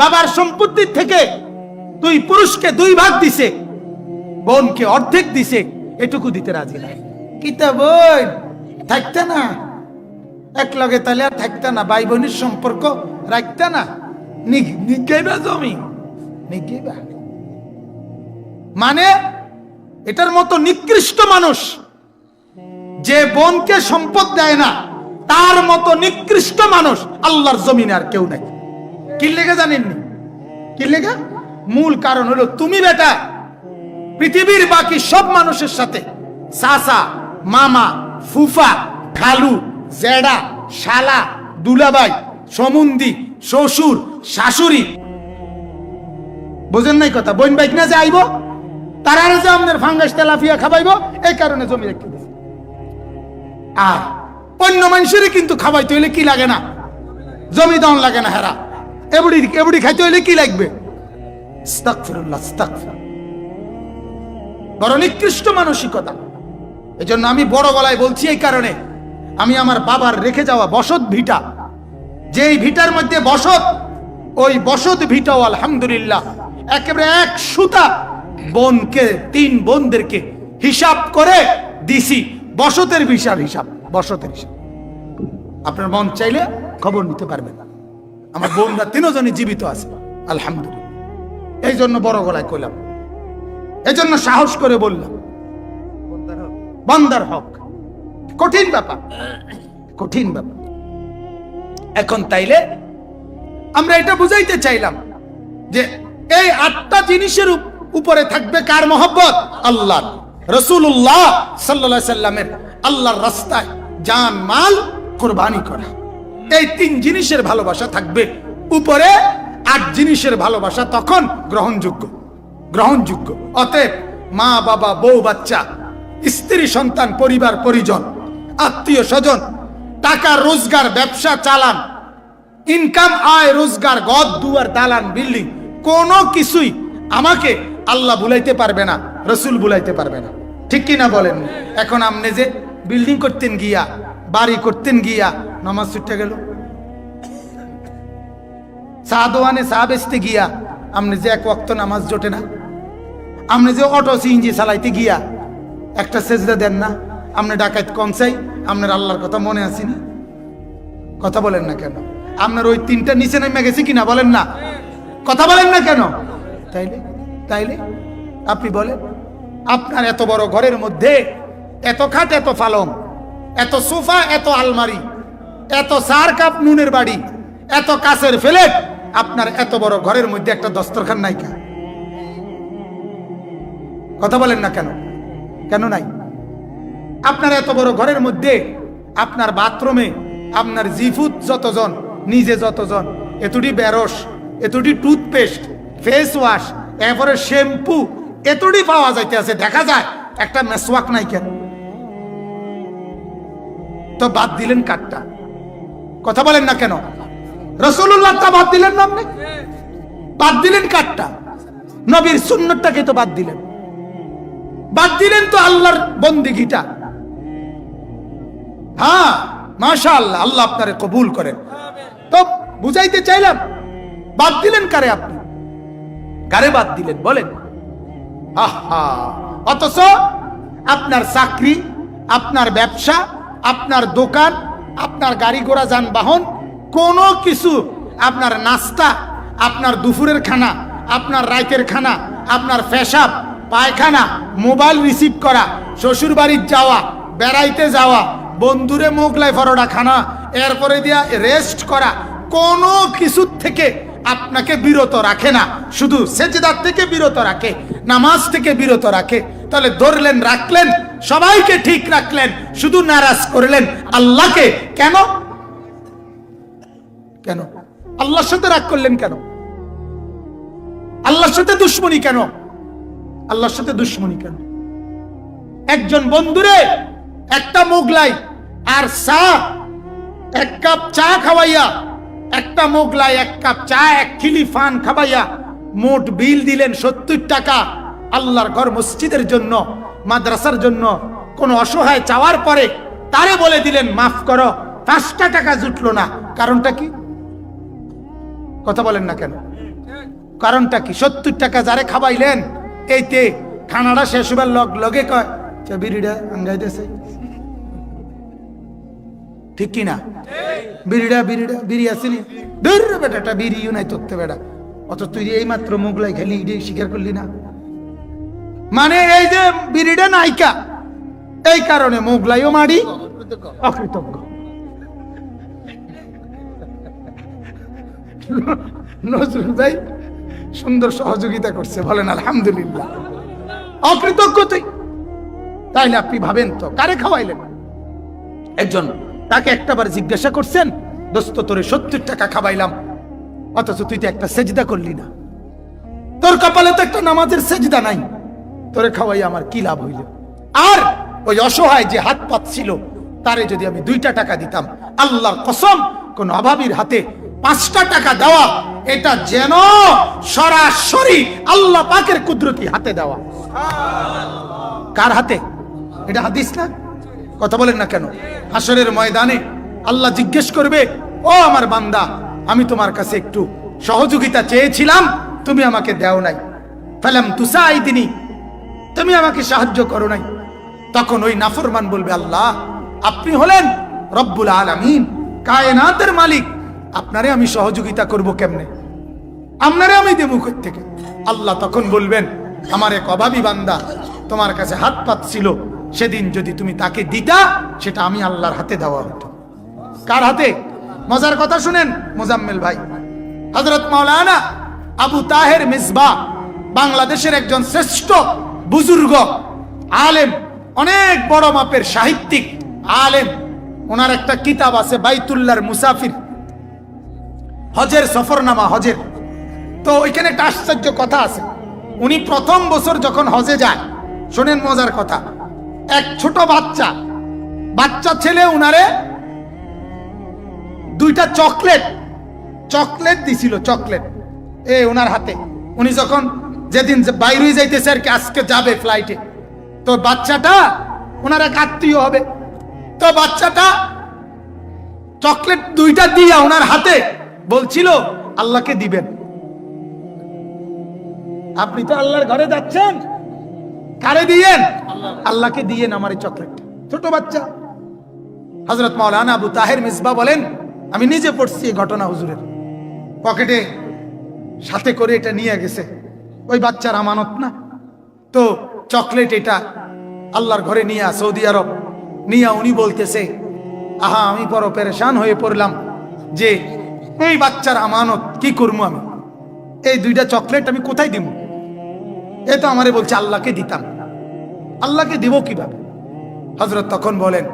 বাবার সম্পত্তির থেকে তুই পুরুষকে 2 ভাগ দিছে, বোনকে অর্ধেক দিছে, এটুকু দিতে রাজি নাই। কিতা বোন থাকতে না এক লগে, তাহলে আর থাকতে না, ভাই বোনের সম্পর্ক রাখতে না, নিগাইবা জমি নিগাইবা। মানে এটার মতো নিকৃষ্ট মানুষ যে বোনকে সম্পদ দেয় না, তার মতো নিকৃষ্ট মানুষ আল্লাহর জমিনে আর কেউ নাই। কি লেগে জানেননি? কি লেগে? মূল কারণ হলো তুমি বেটা পৃথিবীর বাকি সব মানুষের সাথে চাচা, মামা, ফুফা, খালু, জেডা, শালা, দুলাভাই, সমুন্দি, শ্বশুর, শাশুড়ি, বুঝেন নাই কথা? বোন বাইক না যে আইব তারা যে আমাদের ফাঙ্গাস তেলাফিয়া খাবাইব, এই কারণে জমি রেখে দিছে। আর অন্য মানুষেরই কিন্তু খাবাইতে হইলে কি লাগে না? জমি দাম লাগে না। হেরা এবড়ি খাইতে হইলে কি লাগবে? আস্তাগফিরুল্লাহ, আস্তাগফিরুল্লাহ। বড় নিকৃষ্ট মানসিকতা। এজন্য আমি বড় গলায় বলছি এই কারণে, আমি আমার বাবার রেখে যাওয়া বসত ভিটা, যেই ভিটার মধ্যে বসত, ওই বসত ভিটাও আলহামদুলিল্লাহ একেবারে 1 সুতা বোনকে 3 বোনদেরকে হিসাব করে দিছি। বসতের হিসাব, বসতের হিসাব। আপনার মন চাইলে খবর নিতে পারবেন। আমার বোনরা 3 জনই জীবিত আছে আলহামদুলিল্লাহ। এই জন্য বড় গলায় কইলাম, এই জন্য সাহস করে বললাম, বান্দার হক কঠিন ব্যাপার, কঠিন ব্যাপার। এখন তাইলে আমরা এটা বুঝাইতে চাইলাম যে এই 8টা জিনিসের উপরে থাকবে কার মহব্বত? আল্লাহ, রাসূলুল্লাহ সাল্লাল্লাহু আলাইহি সাল্লামের আল্লাহর রাস্তায় জান মাল কুরবানি করা। এই 3 জিনিসের ভালোবাসা থাকবে উপরে। 8 জিনিসের ভালোবাসা তখন গ্রহণযোগ্য, গ্রহণযোগ্য। অতএব মা বাবা, বউ বাচ্চা, স্ত্রী সন্তান, পরিবার পরিজন, আত্মীয় স্বজন, টাকা রোজগার, ব্যবসা চালান, ইনকাম, আয় রোজগার, ঘর দুয়ার, দালান, বিল্ডিং, কোনো কিছুই আমাকে আল্লাহ বুলাইতে পারবে না, রসুল বুলাইতে পারবে না। ঠিক কিনা বলেন? এখন আপনি যে বিল্ডিং করতেন গিয়া, বাড়ি করতেন গিয়া, নামাজ ছুটে গেল, চা দোয়ানে চা বেচতে গিয়া আপনি যে 1 ওয়াক্ত নামাজ জোটে না, আপনি যে অটো সিএনজি চালাইতে গিয়া একটা সেজদা দেন না, আপনি ডাকাত কম চাই, আপনার আল্লাহর কথা মনে আসেনি? কথা বলেন না কেন? আপনার ওই 3টা নিচে নেমে গেছে কিনা বলেন না? কথা বলেন না কেন? তাইলে তাইলে আপনি বলেন, আপনার এত বড় ঘরের মধ্যে এত খাট, এত পালং, এত সোফা, এত আলমারি, এত 4 কাপ নুনের বাড়ি, এত কাছের ফ্ল্যাট, আপনার এত বড় ঘরের মধ্যে একটা দস্তরখান নাই কেন? কথা বলেন না কেন? কেন নাই? আপনার এত বড় ঘরের মধ্যে আপনার বাথরুমে আপনার জিফুত যতজন, নিজে যতজন, এতটি বেরস, এতটি টুথপেস্ট, ফেস ওয়াশ, এরপরে শ্যাম্পু, এতটি পাওয়া যাইতে আছে, দেখা যায় একটা মেসওয়াক নাই কেন? তো বাদ দিলেন কাটটা? কথা বলেন না কেন? রাসূলুল্লাহটা বাদ দিলেন না আপনি? বাদ দিলেন কাটটা? নবীর সুন্নতটাকে তো বাদ দিলেন, বাদ দিলেন তো আল্লাহর বন্দেগীটা। হ্যাঁ মাশাআল্লাহ, আল্লাহ আপনারে কবুল করেন। তো বুঝাইতে চাইলাম, বাদ দিলেন কারে? আপনি কারে বাদ দিলেন বলেন? আহা, অথচ আপনার চাকরি, আপনার ব্যবসা, আপনার দোকান, আপনার গাড়ি ঘোড়া, যানবাহন, কোনো কিছু, আপনার নাস্তা, আপনার দুপুরের খানা, আপনার রাতের খানা, আপনার পেশাব পায়খানা, মোবাইল রিসিভ করা, শ্বশুর বাড়ির যাওয়া, বেড়াইতে যাওয়া, বন্ধুরে মোগলাই পরোটা খানা, এরপরে দিয়া রেস্ট করা, কোনো কিছু থেকে আপনাকে বিরত রাখে না, শুধু সেজদার থেকে বিরত রাখে, নামাজ থেকে বিরত রাখে। তাহলে ধরলেন, রাখলেন, সবাইকে ঠিক রাখলেন, শুধু নারাজ করলেন আল্লাহকে। কেন? কেন আল্লাহর সাথে রাগ করলেন? কেন আল্লাহর সাথে দুশ্মনী? কেন আল্লাহর সাথে দুশ্মনী? কেন? একজন বন্ধুরে একটা মোগলাই আর চা, 1 কাপ চা খাওয়াইয়া, একটা মোগলাই, 1 কাপ চা, 1 খিলি ফান খাওয়াইয়া মোট বিল দিলেন 70 টাকা। আল্লাহর ঘর মসজিদের জন্য, মাদ্রাসার জন্য কোন অসহায় চাওয়ার পরে তারে বলে দিলেন মাফ করো, 5টা টাকা জুটলো না। কারণটা কি? কথা বলেন না কেন? কারণটা কি? 70 টাকা যারে খাবাইলেন এইতে খানাটা শেষ হবার লগে কয় বিড়িটা আঙ্গাইতেছে, ঠিক কিনা? বিড়ি আসেনি, বেটাটা বিড়িও নাই তোরতে বেটা, অত তুই এই মাত্র মোগলাই খেলি স্বীকার করলি না, মানে এই যে বিড়িটা নাইকা, এই কারণে মোগলাইও মারি অকৃতজ্ঞ। নজরুল ভাই সুন্দর সহযোগিতা করছে, বলেন আলহামদুলিল্লাহ। অকৃতজ্ঞ তুই, তাইলে আপনি ভাবেন তো কারে খাওয়াইলেন? একজন তাকে একটাবার জিজ্ঞাসা করছেন, দোস্ত তোরে 70 টাকা খাওয়াইলাম, অথচ তুই তো একটা সেজদা করলি না, তোর কপালে তো একটা নামাজের সেজদা নাই, তোরে খাওয়াই আমার কি লাভ হইল? আর ওই অসহায় যে হাত পাচ্ছিল তারে যদি আমি 2টা টাকা দিতাম, আল্লাহর কসম কোন অভাবীর হাতে 5টা টাকা দেওয়া, এটা যেন সরাসরি আল্লাহ পাকের কুদরতি হাতে দেওয়া। কার হাতে? এটা হাদিস না? কথা বলেন না কেন? হাসরের ময়দানে আল্লাহ জিজ্ঞেস করবে, ও আমার বান্দা, আমি তোমার কাছে একটু সহযোগিতা চেয়েছিলাম, তুমি আমাকে দাও নাই, ফালাম তুসাইদিনি, তুমি আমাকে সাহায্য করো নাই। তখন ওই নাফরমান বলবে, আল্লাহ আপনি হলেন রব্বুল আলামিন, কায়নাতের মালিক, আপনারে আমি সহযোগিতা করব কেমনে? আপনারে আমি দেবো কই থেকে? আল্লাহ তখন বলবেন, আমার এক অভাবী বান্দা তোমার কাছে হাত পাচ্ছিল, সেদিন যদি তুমি তাকে দিতা, সেটা আমি আল্লাহর হাতে দেওয়া হতো। কার হাতে? মজার কথা শুনেন মোজাম্মেল ভাই, হযরত মাওলানা আবু তাহের মিসবাহ বাংলাদেশের একজন শ্রেষ্ঠ বুজুর্গ আলেম, অনেক বড় মাপের সাহিত্যিক আলেম। ওনার একটা কিতাব আছে বাইতুল্লাহর মুসাফির, হজের সফরনামা, হজের। তো ওইখানে একটা আশ্চর্য কথা আছে, উনি প্রথম বছর যখন হজে যায়, শোনেন মজার কথা, এক ছোট বাচ্চা ছেলে উনারে 2টা চকলেট দিছিল, চকলেট ওনার হাতে। উনি যখন যেদিন বাইরে যাইতেছে আর কি, আজকে যাবে ফ্লাইটে, তো বাচ্চাটা ওনার এক আত্মীয় হবে, তো বাচ্চাটা চকলেট 2টা দিয়া ওনার হাতে বলছিল আল্লাহকে দিবেন। আপনি তো আল্লাহর ঘরে যাচ্ছেন, কারে দিয়েন? আল্লাহকে দিয়েন আমার এই চকলেট। ছোট বাচ্চা। হযরত মাওলানা আবু তাহের মিসবাহ বলেন, আমি নিজে পড়ছি এই ঘটনা, হুজুরের পকেটে সাথে করে এটা নিয়ে গেছে, ওই বাচ্চার আমানত না। তো চকলেট এটা আল্লাহর ঘরে নিয়ে সৌদি আরব নিয়ে উনি বলতেছে, আহা আমি বড় পেরেশান হয়ে পড়লাম যে এই বাচ্চার আমানত কি করবো আমি, এই 2টা চকলেট আমি কোথায় দিব? এ তো আমারে বলছে আল্লাহকে দিতাম, আল্লাহকে দিব কিভাবে? হযরত তখন বলেন,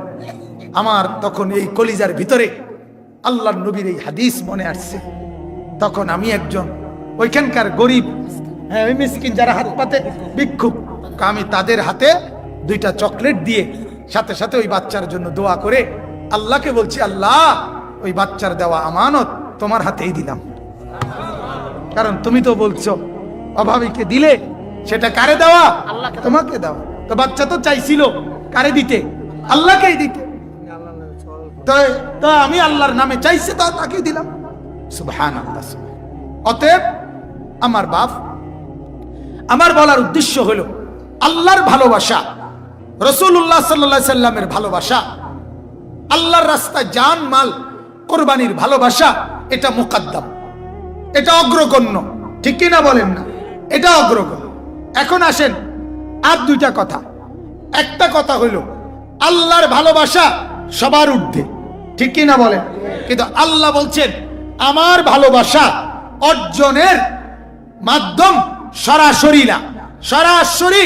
আমার তখন এই কলিজার ভিতরে আল্লাহর নবীর এই হাদিস মনে আসছে। তখন আমি একজন ওইখানকার গরিব, ওই মিসকিন যারা হাত পাতে ভিক্ষুক, আমি তাদের হাতে 2টা চকলেট দিয়ে সাথে সাথে ওই বাচ্চার জন্য দোয়া করে আল্লাহকে বলছি, আল্লাহ ওই বাচ্চার দেওয়া আমানত তোমার হাতেই দিলাম, কারণ তুমি তো বলছো অভাবীকে দিলে সেটা কারে দেওয়া? তোমাকে দেওয়া। তো বাচ্চা তো চাইছিল কারে দিতে? আল্লাহকেই দিতে। তো আমি আল্লাহর নামে চাইছি, তো তাকে দিলাম। সুবহানাল্লাহ। অতএব আমার বাপ, আমার বলার উদ্দেশ্য হলো আল্লাহর ভালোবাসা, রাসূলুল্লাহ সাল্লাল্লাহু আলাইহি সাল্লামের ভালোবাসা, আল্লাহর রাস্তায় জান মাল কোরবানির ভালোবাসা, এটা মুকদ্দম, এটা অগ্রগণ্য, ঠিক কি না বলেন না? এটা অগ্রগণ্য। এখন আসেন আর 2টা কথা। একটা কথা হলো আল্লাহর ভালোবাসা সবার ঊর্ধ্বে, ঠিক কি না বলেন? কিন্তু আল্লাহ বলছেন আমার ভালোবাসা অর্জনের মাধ্যম সরাসরি না, সরাসরি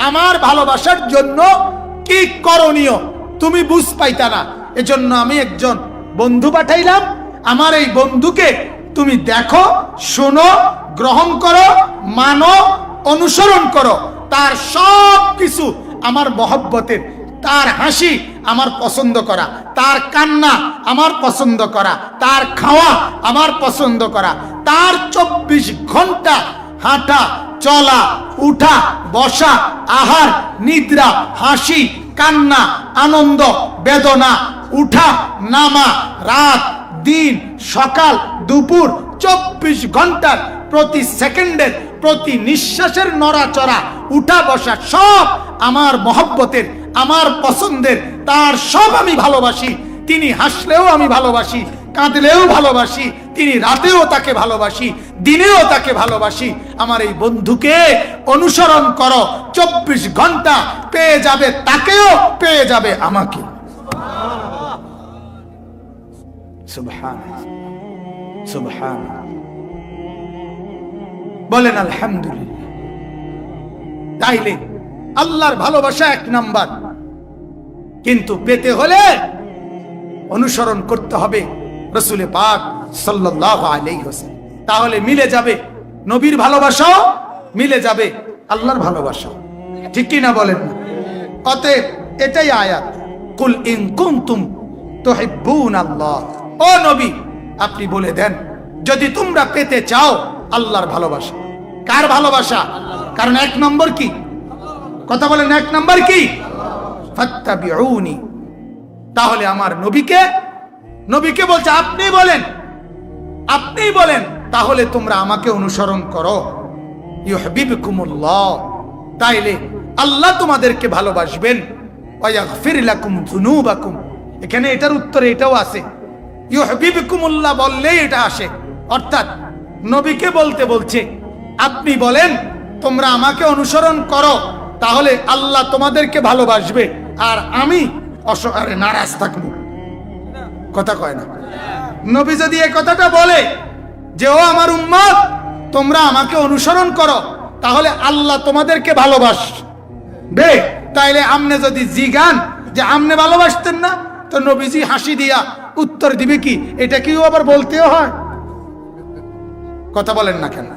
আমার ভালোবাসার জন্য কি করণীয় তুমি বুঝ পাইতা না, এজন্য আমি একজন বন্ধু পাঠাইলাম, আমার এই বন্ধুকে তুমি দেখো, শোনো, গ্রহণ করো, মানো, অনুসরণ করো, তার সব কিছু আমার মহব্বতের, তার হাসি আমার পছন্দ করা, তার কান্না আমার পছন্দ করা, তার খাওয়া আমার পছন্দ করা, তার 24 ঘন্টা হাঁটা চলা, উঠা বসা, আহার নিদ্রা, হাসি কান্না, আনন্দ বেদনা, উঠা নামা, রাত দিন সকাল দুপুর 24 ঘন্টার প্রতি সেকেন্ডের, প্রতি নিঃশ্বাসের নড়াচড়া, উঠা বসা সব আমার মহব্বতের, আমার পছন্দের, তার সব আমি ভালোবাসি। তিনি হাসলেও আমি ভালোবাসি, কাঁদলেও ভালোবাসি, তিনি রাতেও তাকে ভালোবাসি, দিনেও তাকে ভালোবাসি। আমার এই বন্ধুকে অনুসরণ করো, 24 ঘন্টা পেয়ে যাবে তাকেও, পেয়ে যাবে আমাকে। সুবহানাল্লাহ, সুবহানাল্লাহ, বলেন আলহামদুলিল্লাহ। তাইলে আল্লাহর ভালোবাসা 1 নাম্বার, কিন্তু পেতে হলে অনুসরণ করতে হবে রাসূল পাক সাল্লাল্লাহু আলাইহি ওয়াসাল্লাম। তাহলে মিলে যাবে নবীর ভালোবাসাও, মিলে যাবে আল্লাহর ভালোবাসা। ঠিক কি না বলেন না? অতএব এটাই আয়াত, কুল ইন কুনতুম তুহিব্বুনাল্লাহ। ও নবী, আপনি বলে দেন যদি তোমরা পেতে চাও আল্লাহর ভালোবাসা। কার ভালোবাসা? কারণ 1 নম্বর কি? কথা বলেন, 1 নম্বর কি? ফাত্তাবিউনি। তাহলে আমার নবীকে বলছে আপনি বলেন, আপনি বলেন, তাহলে তোমরা আমাকে অনুসরণ করো। ইউহিব্বুকুমুল্লাহ, তাইলে আল্লাহ তোমাদেরকে ভালোবাসবেন। ওয়া ইয়াগফির লাকুম যুনুবাকুম। এখানে এটার উত্তরে এটাও আছে, ইউহিব্বুকুমুল্লাহ বললেই এটা আসে। অর্থাৎ নবীকে বলতে বলছে আপনি বলেন তোমরা আমাকে অনুসরণ করো, তাহলে আল্লাহ তোমাদেরকে ভালোবাসবে, আর আমি অসহায় নারাজ থাকবো। কথা কয় না? নবী যদি এই কথাটা বলে যে ও আমার উম্মত তোমরা আমাকে অনুসরণ করো, তাহলে আল্লাহ তোমাদেরকে ভালোবাসবে। তাইলে আমনে যদি জিগান যে আমনে ভালোবাসতেন না, তো নবীজি হাসি দিয়া উত্তর দিবে কি এটা কি আবার বলতেও হয়? কথা বলেন না কেন?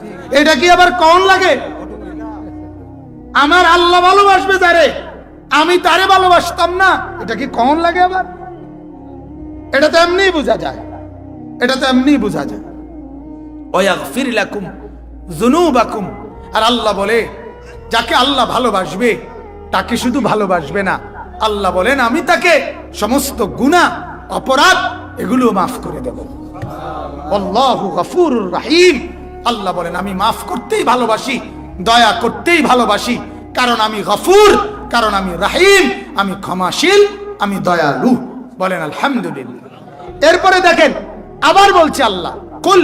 এটা কি আবার কোন লাগে? আমার আল্লাহ ভালোবাসবে যারে, আমি তারে ভালোবাসতাম না, এটা কি কোন লাগে আবার? এটা তো এমনি বোঝা যায়, এটা তো এমনি বোঝা যায়। ওয়াগফির লাকুম যুনুবাকুম। আর আল্লাহ বলে যাকে আল্লাহ ভালোবাসবে তাকে শুধু ভালোবাসবে না, আল্লাহ বলেন আমি তাকে সমস্ত গুনাহ অপরাধ এগুলো মাফ করে দেব। আল্লাহু গফুরুর রহিম। আল্লাহ বলেন আমি মাফ করতেই ভালোবাসি, দয়া করতেই ভালোবাসি, কারণ আমি গফুর, কারণ আমি রহিম, আমি ক্ষমাশীল, আমি দয়ালু। বলেন আলহামদুলিল্লাহ। এরপরে দেখেন আবার বলছে আল্লাহ, কুল,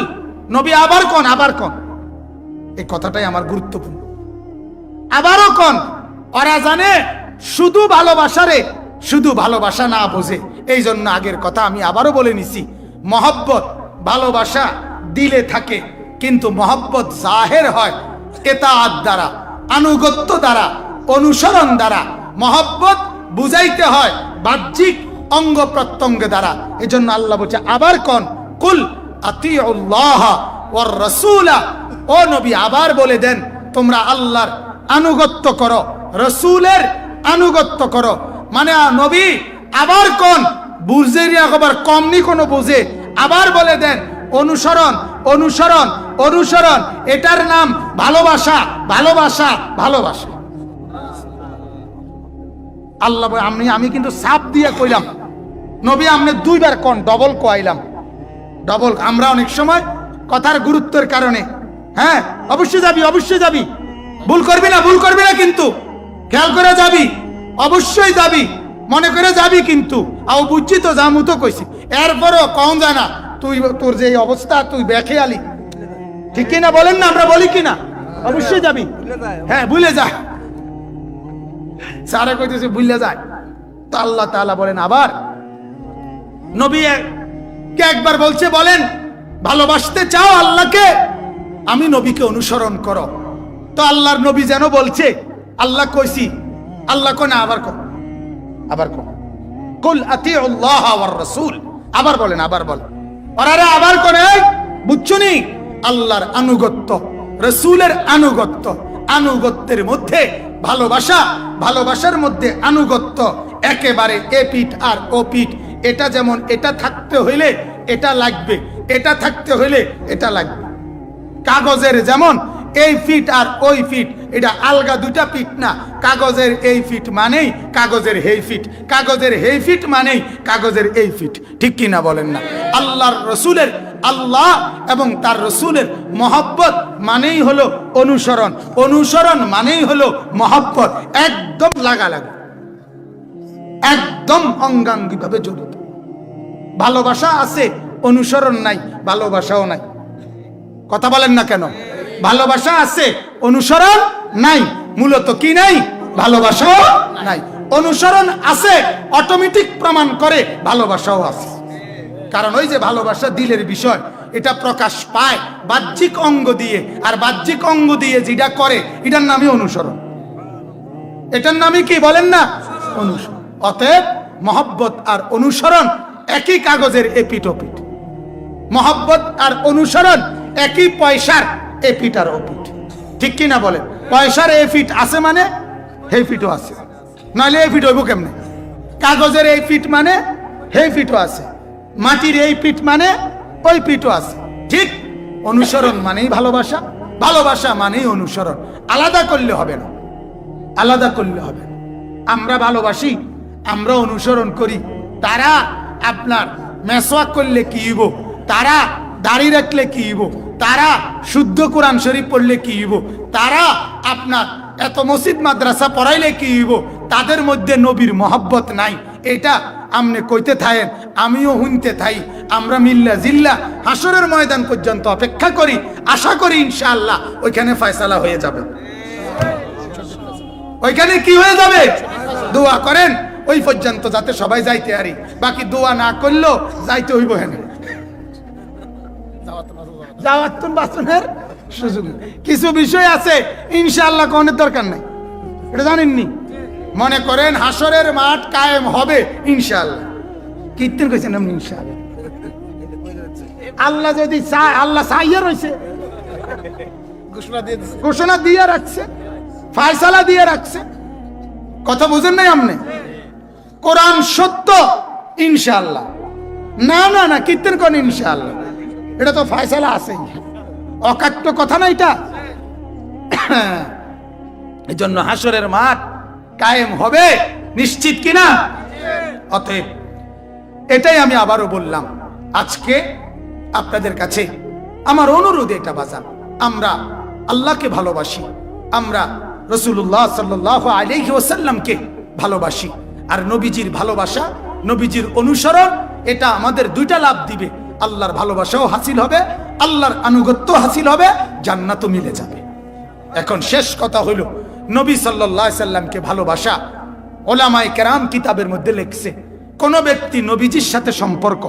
নবী আবার কোন, আবার কোন, এই কথাটাই আমার গুরুত্বপূর্ণ। আবারও কোন, ওরা জানে শুধু ভালোবাসারে শুধু ভালোবাসা না বোঝে, এই জন্য আগের কথা আমি আবারও বলে নিছি, মহব্বত ভালোবাসা দিলে থাকে, কিন্তু মহব্বত জাহের হয় ইতাআত দ্বারা, আনুগত্য দ্বারা, অনুসরণ দ্বারা। মহব্বত বুঝাইতে হয় বাহ্যিক অঙ্গ প্রত্যঙ্গ দ্বারা। এজন্য আল্লাহ বলছে আবার কোন, কুল আতিউল্লাহ ওয়ার রাসূলা। ও নবী আবার বলে দেন তোমরা আল্লাহর আনুগত্য করো, রাসূলের আনুগত্য করো। মানে নবী আবার কোন, বুঝেরিয়া খবর কমনি কোনো বুঝে, আবার বলে দেন অনুসরণ, অনুসরণ, অনুসরণ, এটার নাম ভালোবাসা, ভালোবাসা, ভালোবাসা। আল্লাহ আমি কিন্তু সাপ দিয়ে কইলাম, নবী আপনি 2 বার কোন, ডবল কইলাম, ডবল। আমরা অনেক সময় কথার গুরুত্বের কারণে, হ্যাঁ অবশ্যই যাবি, অবশ্যই যাবি, ভুল করবি না, ভুল করবি না, কিন্তু খেয়াল করে যাবি, অবশ্যই যাবি, মনে করে যাবি, কিন্তু আও বুঝছি তো জামু তো কইছি, এরপরও কম যায় না তুই, তোর যে অবস্থা তুই বেখে আলি। ঠিক কিনা বলেন না? আমরা বলি কিনা? অবশ্যই যাবি, হ্যাঁ ভুলে যা, সারা কইতেছে ভুলে যায়। তো আল্লাহ তাআলা বলেন আবার নবী কে একবার বলছে, বলেন ভালোবাসতে চাও আল্লাহকে, আমি নবীকে অনুসরণ করো। তো আল্লাহর নবী যেন বলছে আল্লাহ কইছি, আল্লাহ কোন, আবার কোন, আবার কোন, কুল আতিউল্লাহ ওয়ার রাসূল। আবার বলেন, আবার বলেন, আরে আবার কোন, বুঝছুনি? আল্লাহর আনুগত্য, রাসূলের আনুগত্য, আনুগত্যের মধ্যে ভালোবাসা, ভালোবাসার মধ্যে আনুগত্য, একেবারে এ পিঠ আর ও পিঠ। এটা যেমন এটা থাকতে হইলে এটা লাগবে, এটা থাকতে হইলে এটা লাগবে। কাগজের যেমন এই ফিট আর ওই ফিট, এটা আলগা দুটা ফিট না। কাগজের এই ফিট মানেই কাগজের হেই ফিট, কাগজের হেই ফিট মানেই কাগজের এই ফিট। ঠিক কি না বলেন না? আল্লাহর রসুলের আল্লাহ এবং তার রসুলের মহব্বত মানেই হলো অনুসরণ, অনুসরণ মানেই হলো মহব্বত। একদম লাগালাগি, একদম অঙ্গাঙ্গি ভাবে জড়িত। ভালোবাসা আছে, অনুসরণ নাই, ভালোবাসাও নাই। কথা বলেন না কেন? ভালোবাসা আছে, অনুসরণ নাই। মূলত কি নাই? ভালোবাসাও নাই। অনুসরণ আছে, অটোমেটিক প্রমাণ করে ভালোবাসাও আছে। কারণ ওই যে ভালোবাসা দিলের বিষয়, এটা প্রকাশ পায় বাহ্যিক অঙ্গ দিয়ে, আর বাহ্যিক অঙ্গ দিয়ে যেটা করে এটার নামই অনুসরণ। এটার নামই কি বলেন না? অনুসরণ। অতএব মহব্বত আর অনুসরণ একই কাগজের এপিঠ ওপিঠ। মহব্বত আর অনুসরণ একই পয়সার এপিঠ আর ওপিঠ। ঠিক কি না বলেন? পয়সার এপিঠ আছে মানে হে ফিটও আছে, নাহলে এই ফিট হইব কেমনে? কাগজের এই ফিট মানে হে ফিটও আছে, মাটির এই পিঠ মানে ওই পিঠও আছে। ঠিক অনুসরণ মানেই ভালোবাসা, ভালোবাসা মানেই অনুসরণ। আলাদা করলে হবে না, আলাদা করলে হবে না। আমরা ভালোবাসি, আমরা অনুসরণ করি। তারা আপনার মেসওয়াক করলে কি হইব, তারা দাড়ি রাখলে কি হইব, তারা শুদ্ধ কোরআন শরীফ পড়লে কি হইব, তারা আপনার এত মসজিদ মাদ্রাসা পড়াইলে কি হইব, তাদের মধ্যে নবীর মহব্বত নাই। এটা আমনে কইতে থাকেন, আমিও শুনতে থাই। আমরা মিল্লা জিল্লা হাসরের ময়দান পর্যন্ত অপেক্ষা করি, আশা করি ইনশাআল্লাহ ওইখানে ফয়সালা হয়ে যাবে। ওইখানে কি হয়ে যাবে? দোয়া করেন ওই পর্যন্ত যাতে সবাই যাইতে পারি, বাকি দোয়া না করলেও যাইতে হইব। হেনে যাওয়াতুন বাসনের সুযোগ। কিছু বিষয় আছে ইনশাআল্লাহ কোনের দরকার নাই, এটা জানেননি। মনে করেন হাসরের মাঠ কায়েম হবে ইনশাআল্লাহ। কীর্তন কইছেন আপনি ইনশাআল্লাহ। আল্লাহ যদি চায়, আল্লাহ চাইয়া রইছে, ঘোষণা দিয়ে রাখছে, ফয়সালা দিয়ে রাখছে। কথা বুঝেন নাই আপনি? কোরআন সত্য ইনশাআল্লাহ। না না না, কীর্তন করেন ইনশাআল্লাহ, এটা তো ফয়সালা আছে, অকাট্য কথা না এটা। এই জন্য হাসরের মাঠ কায়েম হবে নিশ্চিত কিনা? অতএব এটাই আমি আবারও বললাম, আজকে আপনাদের কাছে আমার অনুরোধ এটা বাজান, আমরা আল্লাহকে ভালোবাসি, আমরা রাসূলুল্লাহ সাল্লাল্লাহু আলাইহি ওয়াসাল্লামকে ভালোবাসি। আর নবীজির ভালোবাসা, নবীজির অনুসরণ, এটা আমাদের দুইটা লাভ দিবে। আল্লাহর ভালোবাসাও হাসিল হবে, আল্লাহর আনুগত্য হাসিল হবে, জান্নাতও মিলে যাবে। এখন শেষ কথা হইল, নবী সাল্লাল্লাহু আলাইহি সাল্লামকে ভালোবাসা। ওলামায়ে কেরাম কিতাবের মধ্যে লিখছে, কোন ব্যক্তি নবীজির সাথে সম্পর্ক,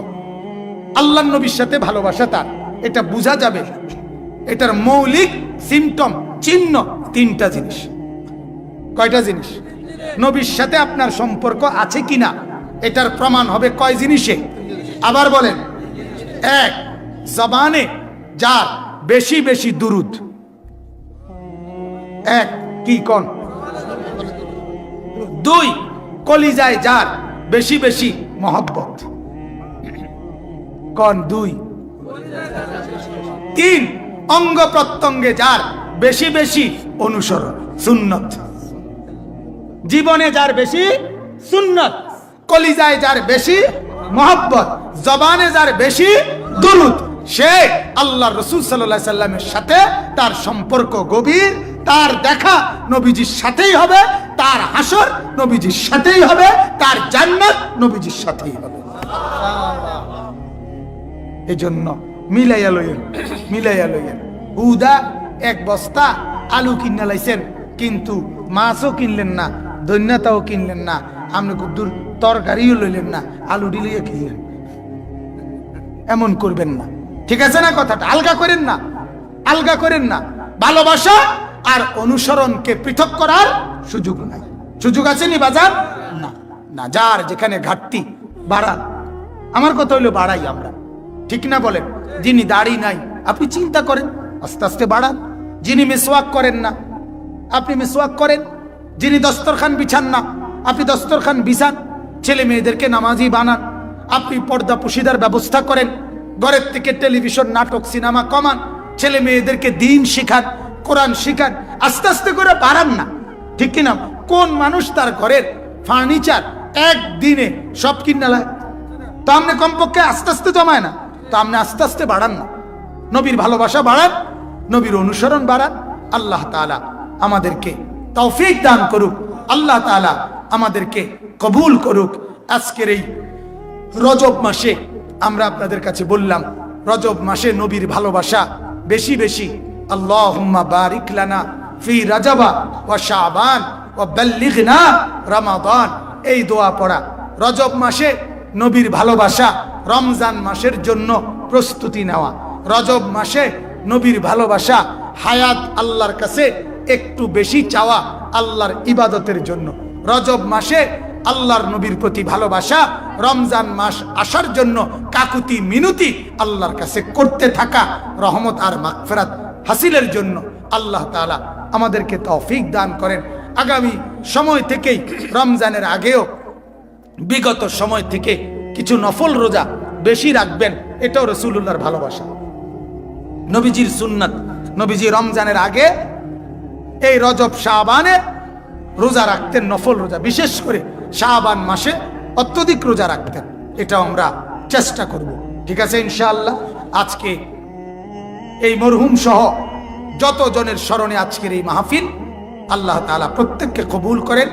আল্লাহর নবীর সাথে ভালোবাসা তার, এটা বোঝা যাবে। এটার মৌলিক সিম্পটম, চিহ্ন তিনটা জিনিস। কয়টা জিনিস? নবীর সাথে আপনার সম্পর্ক আছে কিনা এটার প্রমাণ হবে কয় জিনিসে? আবার বলেন। এক, জবানে যার বেশি বেশি দুরুদ। এক, কি কোন? দুই, কলিজায় যার বেশি বেশি মহব্বত। কোন? দুই। তিন, অঙ্গ প্রত্যঙ্গে যার বেশি বেশি অনুসরণ, সুন্নত। জীবনে যার বেশি সুন্নত, কলিজায় যার বেশি মহব্বত, জবানে যার বেশি দুরুদ, সে আল্লাহর রাসূল সাল্লাল্লাহু আলাইহি সাল্লামের সাথে তার সম্পর্ক গভীর, তার দেখা নবীজির সাথেই হবে, তার হাসর নবীজির সাথেই হবে, তার জান্নাত নবীজির সাথেই হবে। এজন্য মিলাইয়া লইয়েন, মিলাইয়া লইয়েন। হুদা এক বস্তা আলু কিনে লাইছেন, কিন্তু মাছও কিনলেন না, দৈন্যতাও কিনলেন না, আপনি খুব দূর তরকারিও লইলেন না, আলু ডিলিয়ে খেলেন। এমন করবেন না, ঠিক আছে না? কথাটা আলগা করেন না, আলগা করেন না। ভালোবাসা আর অনুসরণকে পৃথক করার সুযোগ নাই। সুযোগ আছে নি বাজার? না না, যার যেখানে ঘাটতি বাড়ান। আমার কথা হইলো বাড়াই আমরা, ঠিক না বলেন? যিনি দাড়ি নাই আপনি চিন্তা করেন, আস্তে আস্তে বাড়ান। যিনি মিসওয়াক করেন না আপনি মিসওয়াক করেন। যিনি দস্তরখান বিছান না আপনি দস্তরখান বিছান। ছেলে মেয়েদেরকে নামাজি বানান, আপনি পর্দা পুশিদার ব্যবস্থা করেন। ঘরের থেকে টেলিভিশন, নাটক, সিনেমা কমান। ছেলে মেয়েদেরকে দিন শিখান, কোরআন শিখান। আস্তে আস্তে করে বাড়ান না, ঠিক কিনা? কোন মানুষ তার ঘরের ফার্নিচার একদিনে সব কিনে নেয়? তো আপনি কমপক্ষে আস্তে আস্তে জমায় না, তো আপনি আস্তে আস্তে বাড়ান না, নবীর ভালোবাসা বাড়ান, নবীর অনুসরণ বাড়ান। আল্লাহ তাআলা আমাদেরকে তৌফিক দান করুক, আল্লাহ তাআলা আমাদেরকে কবুল করুক। আজকের এই রজব মাসে আমরা আপনাদের কাছে বললাম, রজব মাসে নবীর ভালোবাসা বেশি বেশি। আল্লাহুম্মা বারিক লানা ফি রাজাবা ওয়া শাবান ওয়া বাল্লিগনা রমাদান, এই দোয়া পড়া। রজব মাসে নবীর ভালোবাসা, রমজান মাসের জন্য প্রস্তুতি নেওয়া। রজব মাসে নবীর ভালোবাসা, হায়াত আল্লাহর কাছে একটু বেশি চাওয়া আল্লাহর ইবাদতের জন্য। রজব মাসে আল্লাহর নবীর প্রতি ভালোবাসা, রমজান মাস আসার জন্য কাকুতি মিনতি আল্লাহর কাছে করতে থাকা, রহমত আর মাগফিরাত হাসিলের জন্য। আল্লাহ তাআলা আমাদেরকে তৌফিক দান করেন। আগামী সময় থেকেই, রমজানের আগেও বিগত সময় থেকে কিছু নফল রোজা বেশি রাখবেন, এটাও রাসূলুল্লাহর ভালোবাসা, নবীজির সুন্নাত। নবীজি রমজানের আগে এই রজব শাবানে রোজা রাখতেন, নফল রোজা, বিশেষ করে শাবান মাসে অত্যধিক রোজা রাখতেন। এটা আমরা চেষ্টা করব, ঠিক আছে ইনশাআল্লাহ। আজকে এই মরহুম সহ যত জনের স্মরণে আজকের এই মাহফিল, আল্লাহ তাআলা প্রত্যেককে কবুল করেন।